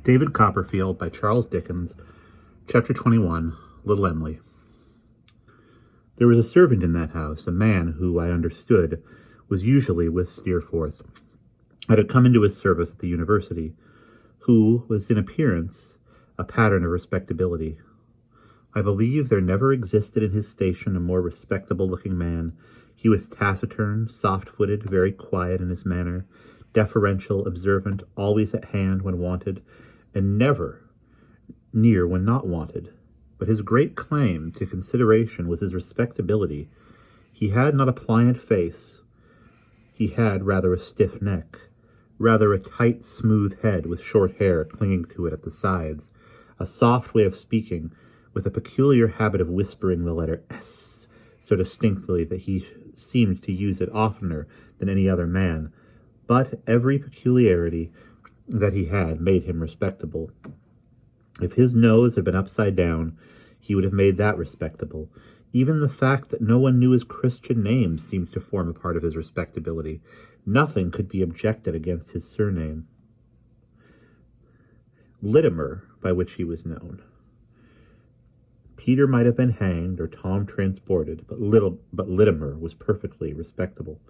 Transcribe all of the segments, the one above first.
David Copperfield by Charles Dickens, Chapter 21, Little Em'ly. There was a servant in that house, a man who, I understood, was usually with Steerforth, and had come into his service at the university, who was in appearance a pattern of respectability. I believe there never existed in his station a more respectable-looking man. He was taciturn, soft-footed, very quiet in his manner, deferential, observant, always at hand when wanted, and never near when not wanted. But his great claim to consideration was his respectability. He had not a pliant face. He had rather a stiff neck, rather a tight, smooth head with short hair clinging to it at the sides, a soft way of speaking, with a peculiar habit of whispering the letter S so distinctly that he seemed to use it oftener than any other man. But every peculiarity that he had made him respectable. If his nose had been upside down, he would have made that respectable. Even the fact that no one knew his Christian name seemed to form a part of his respectability. Nothing could be objected against his surname. Littimer, by which he was known. Peter might have been hanged or Tom transported, but Littimer was perfectly respectable.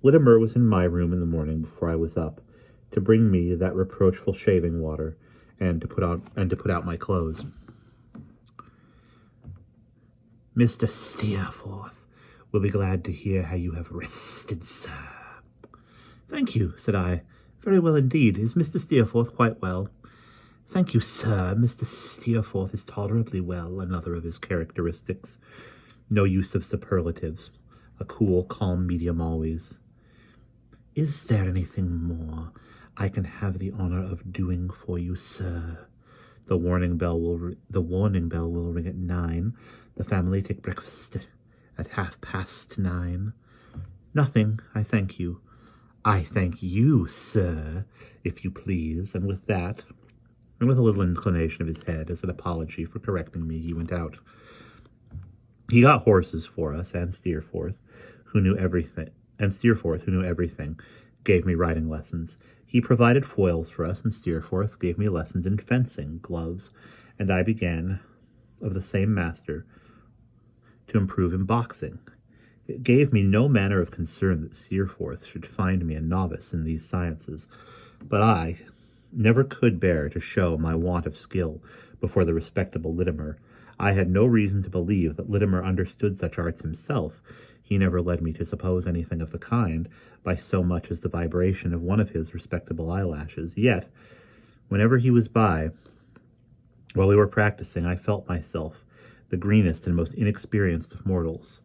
Littimer was in my room in the morning before I was up, to bring me that reproachful shaving water, and to put out my clothes. Mr. Steerforth will be glad to hear how you have rested, sir. Thank you, said I. Very well indeed. Is Mr. Steerforth quite well? Thank you, sir. Mr. Steerforth is tolerably well, another of his characteristics. No use of superlatives. A cool, calm medium always. Is there anything more I can have the honor of doing for you, sir? The warning bell will ring at 9. The family take breakfast at 9:30. Nothing, I thank you. I thank you, sir, if you please. And with that, and with a little inclination of his head as an apology for correcting me, he went out. He got horses for us, and Steerforth, who knew everything, gave me riding lessons. He provided foils for us, and Steerforth gave me lessons in fencing, gloves, and I began, of the same master, to improve in boxing. It gave me no manner of concern that Steerforth should find me a novice in these sciences, but I never could bear to show my want of skill before the respectable Littimer. I had no reason to believe that Littimer understood such arts himself. He never led me to suppose anything of the kind by so much as the vibration of one of his respectable eyelashes. Yet, whenever he was by, while we were practicing, I felt myself the greenest and most inexperienced of mortals.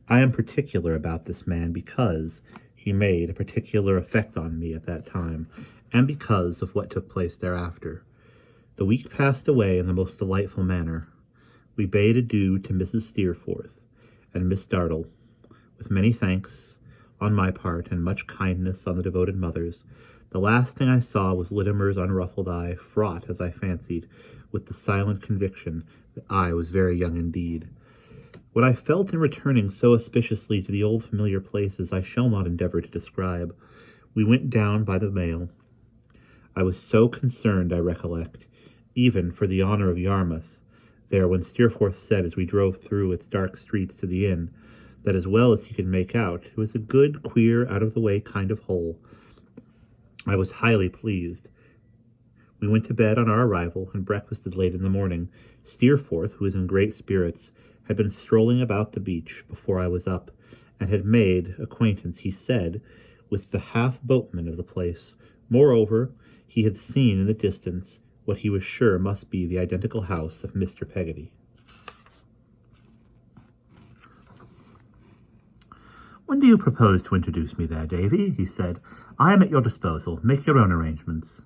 I am particular about this man because he made a particular effect on me at that time, and because of what took place thereafter. The week passed away in the most delightful manner. We bade adieu to Mrs. Steerforth and Miss Dartle, with many thanks on my part and much kindness on the devoted mother's. The last thing I saw was Littimer's unruffled eye, fraught, as I fancied, with the silent conviction that I was very young indeed. What I felt in returning so auspiciously to the old familiar places I shall not endeavor to describe. We went down by the mail. I was so concerned, I recollect, even for the honor of Yarmouth, there when Steerforth said as we drove through its dark streets to the inn, that as well as he could make out, it was a good, queer, out-of-the-way kind of hole. I was highly pleased. We went to bed on our arrival and breakfasted late in the morning. Steerforth, who was in great spirits, had been strolling about the beach before I was up, and had made acquaintance, he said, with the half-boatman of the place. Moreover, he had seen in the distance what he was sure must be the identical house of Mr. Peggotty. "When do you propose to introduce me there, Davy?" he said. "I am at your disposal. Make your own arrangements."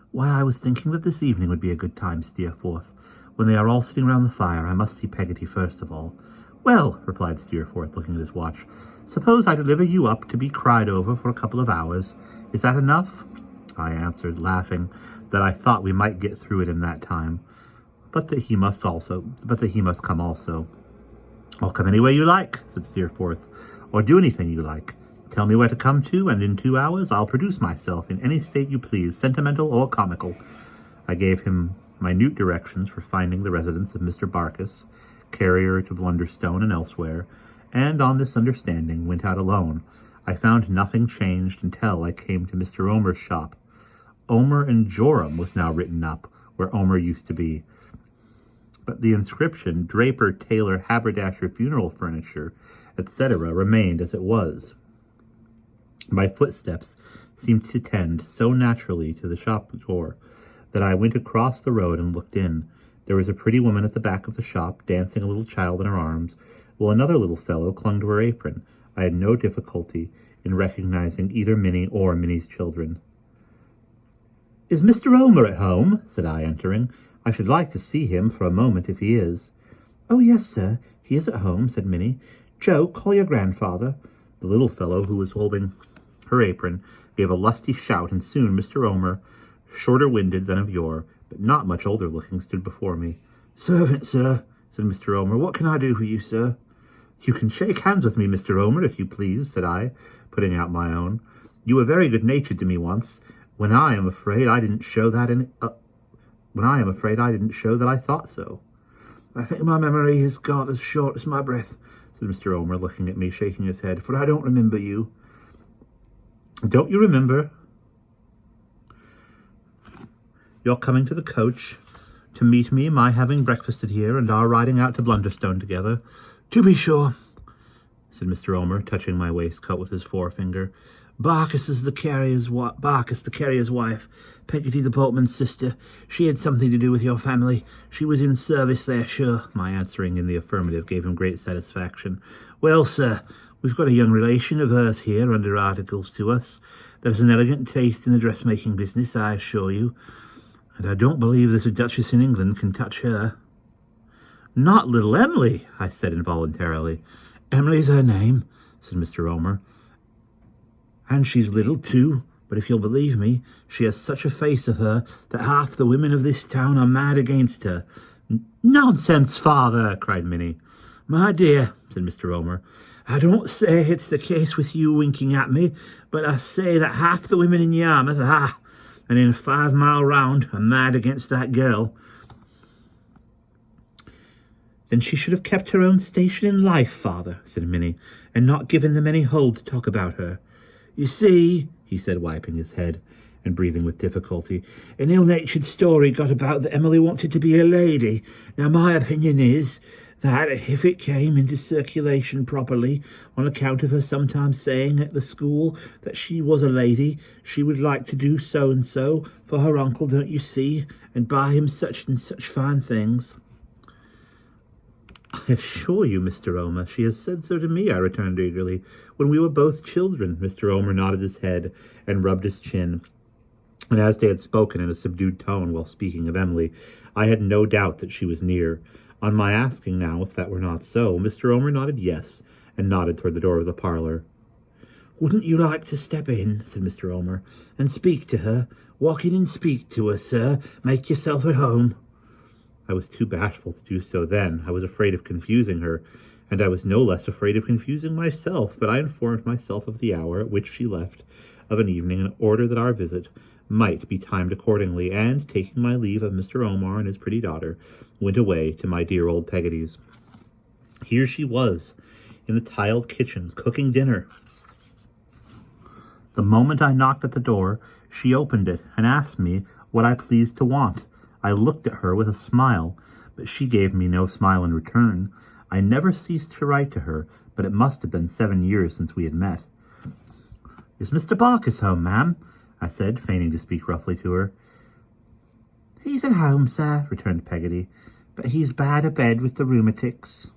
"Why, I was thinking that this evening would be a good time, Steerforth. When they are all sitting round the fire, I must see Peggotty first of all." "Well," replied Steerforth, looking at his watch, "suppose I deliver you up to be cried over for a couple of hours. Is that enough?" I answered, laughing, that I thought we might get through it in that time, but that he must come also. "I'll come any way you like," said Steerforth, "or do anything you like. Tell me where to come to, and in 2 hours I'll produce myself in any state you please, sentimental or comical. I gave him minute directions for finding the residence of Mr. Barkis, carrier to Blunderstone and elsewhere, and on this understanding went out alone. I found nothing changed until I came to Mr. Omer's shop. Omer and Joram was now written up, where Omer used to be. But the inscription, Draper, Tailor, Haberdasher, Funeral Furniture, etc., remained as it was. My footsteps seemed to tend so naturally to the shop door that I went across the road and looked in. There was a pretty woman at the back of the shop, dancing a little child in her arms, while another little fellow clung to her apron. I had no difficulty in recognizing either Minnie or Minnie's children. "Is Mr. Omer at home?" said I, entering. "I should like to see him for a moment, if he is." "Oh, yes, sir, he is at home," said Minnie. "Joe, call your grandfather." The little fellow, who was holding her apron, gave a lusty shout, and soon Mr. Omer, shorter-winded than of yore, but not much older-looking, stood before me. "Servant, sir," said Mr. Omer. "What can I do for you, sir?" "You can shake hands with me, Mr. Omer, if you please," said I, putting out my own. "You were very good-natured to me once, when I am afraid I didn't show that I thought so." "I think my memory has got as short as my breath," said Mr. Omer, looking at me, shaking his head, "for I don't remember you." "Don't you remember? You're coming to the coach to meet me, my having breakfasted here, and our riding out to Blunderstone together?" "To be sure," said Mr. Omer, touching my waistcoat with his forefinger. "Barkis, the carrier's wife, Peggotty the boatman's sister. She had something to do with your family. She was in service there, sure." My answering in the affirmative gave him great satisfaction. "Well, sir, we've got a young relation of hers here under articles to us. There's an elegant taste in the dressmaking business, I assure you, and I don't believe there's a duchess in England can touch her." "Not Little Em'ly," I said involuntarily. "Em'ly's her name," said Mr. Omer. "And she's little too, but if you'll believe me, she has such a face of her that half the women of this town are mad against her." "Nonsense, father!" cried Minnie. "My dear," said Mr. Omer, "I don't say it's the case with you winking at me, but I say that half the women in Yarmouth and in a 5-mile round, are mad against that girl." "Then she should have kept her own station in life, father," said Minnie, "and not given them any hold to talk about her. You see," he said, wiping his head and breathing with difficulty, "an ill-natured story got about that Emily wanted to be a lady. Now, my opinion is that if it came into circulation properly, on account of her sometimes saying at the school that she was a lady, she would like to do so-and-so for her uncle, don't you see, and buy him such and such fine things." "I assure you, Mr. Omer, she has said so to me," I returned eagerly. "When we were both children." Mr. Omer nodded his head and rubbed his chin, and as they had spoken in a subdued tone while speaking of Emily, I had no doubt that she was near. On my asking now if that were not so, Mr. Omer nodded yes, and nodded toward the door of the parlour. "Wouldn't you like to step in," said Mr. Omer, "and speak to her? Walk in and speak to her, sir. Make yourself at home." I was too bashful to do so then. I was afraid of confusing her, and I was no less afraid of confusing myself, but I informed myself of the hour at which she left of an evening in order that our visit might be timed accordingly, and, taking my leave of Mr. Omer and his pretty daughter, went away to my dear old Peggotty's. Here she was, in the tiled kitchen, cooking dinner. The moment I knocked at the door, she opened it and asked me what I pleased to want. I looked at her with a smile, but she gave me no smile in return. I never ceased to write to her, but it must have been 7 years since we had met. "Is Mr. Barkis home, ma'am?" I said, feigning to speak roughly to her. "He's at home, sir," returned Peggotty, "but he's bad abed with the rheumatics."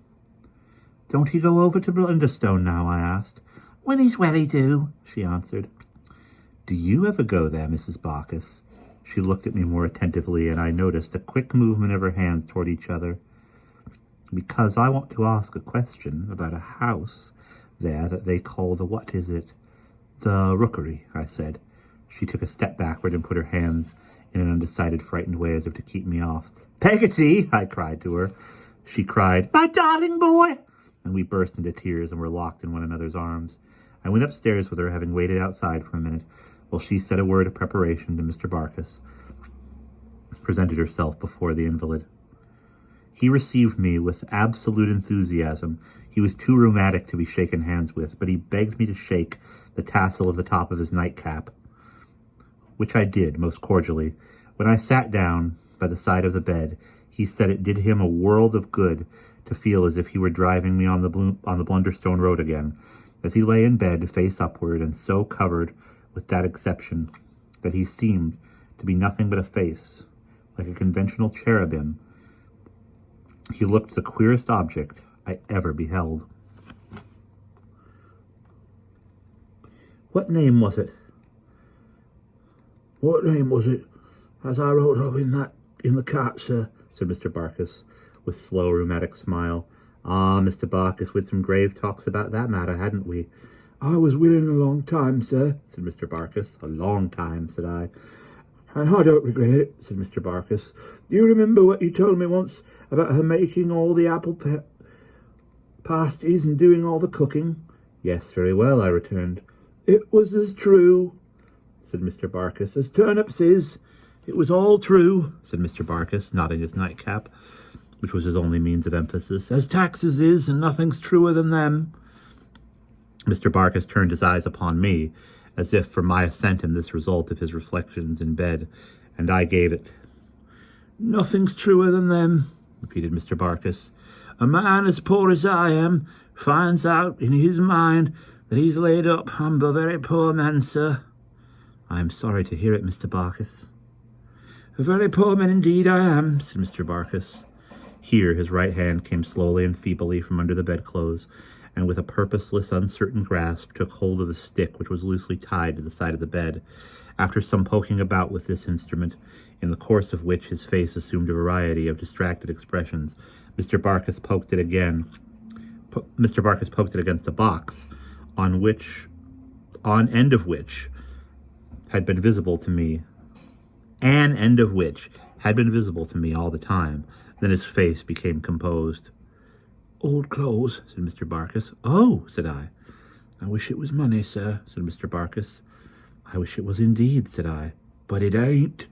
"Don't he go over to Blunderstone now?" I asked. "When he's well, he do," she answered. "Do you ever go there, Mrs. Barkis?" She looked at me more attentively, and I noticed a quick movement of her hands toward each other. "Because I want to ask a question about a house there that they call the the Rookery," I said. She took a step backward and put her hands in an undecided, frightened way as if to keep me off. "Peggotty!" I cried to her. She cried, "My darling boy!" and we burst into tears and were locked in one another's arms. I went upstairs with her, having waited outside for a minute, while she said a word of preparation to Mr. Barkis, presented herself before the invalid. He received me with absolute enthusiasm. He was too rheumatic to be shaken hands with, but he begged me to shake the tassel of the top of his nightcap, which I did most cordially. When I sat down by the side of the bed, he said it did him a world of good to feel as if he were driving me on the Blunderstone Road again, as he lay in bed, face upward, and so covered with that exception that he seemed to be nothing but a face, like a conventional cherubim. He looked the queerest object I ever beheld. What name was it? What name was it? As I wrote up in the cart, sir, said Mr. Barkis, with slow, rheumatic smile. Ah, Mr. Barkis, we'd some grave talks about that matter, hadn't we? I was willing a long time, sir, said Mr. Barkis. A long time, said I. And I don't regret it, said Mr. Barkis. Do you remember what you told me once about her making all the apple pasties and doing all the cooking? Yes, very well, I returned. It was as true, said Mr. Barkis, as turnips is. It was all true, said Mr. Barkis, nodding his nightcap, which was his only means of emphasis, as taxes is, and nothing's truer than them. Mr. Barkis turned his eyes upon me, as if for my assent in this result of his reflections in bed, and I gave it. Nothing's truer than them, repeated Mr. Barkis. A man as poor as I am finds out in his mind that he's laid up. I'm a very poor man, sir. I am sorry to hear it, Mr. Barkis. A very poor man indeed I am, said Mr. Barkis. Here his right hand came slowly and feebly from under the bedclothes, and with a purposeless, uncertain grasp took hold of the stick which was loosely tied to the side of the bed. After some poking about with this instrument, in the course of which his face assumed a variety of distracted expressions, Mr. Barkis poked it against a box, on end of which had been visible to me, all the time. Then his face became composed. Old clothes, said Mr. Barkis. Oh, said I. I wish it was money, sir, said Mr. Barkis. I wish it was indeed, said I. But it ain't,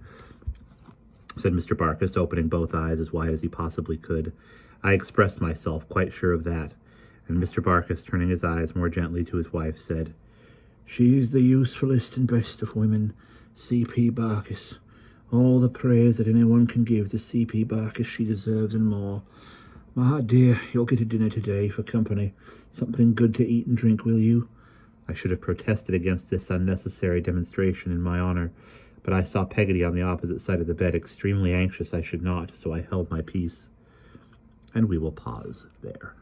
said Mr. Barkis, opening both eyes as wide as he possibly could. I expressed myself quite sure of that, and Mr. Barkis, turning his eyes more gently to his wife, said, She's the usefulest and best of women, C.P. Barkis. All the praise that anyone can give to C.P. Barkis she deserves and more. My dear, you'll get a dinner today for company. Something good to eat and drink, will you? I should have protested against this unnecessary demonstration in my honour, but I saw Peggotty on the opposite side of the bed, extremely anxious I should not, so I held my peace. And we will pause there.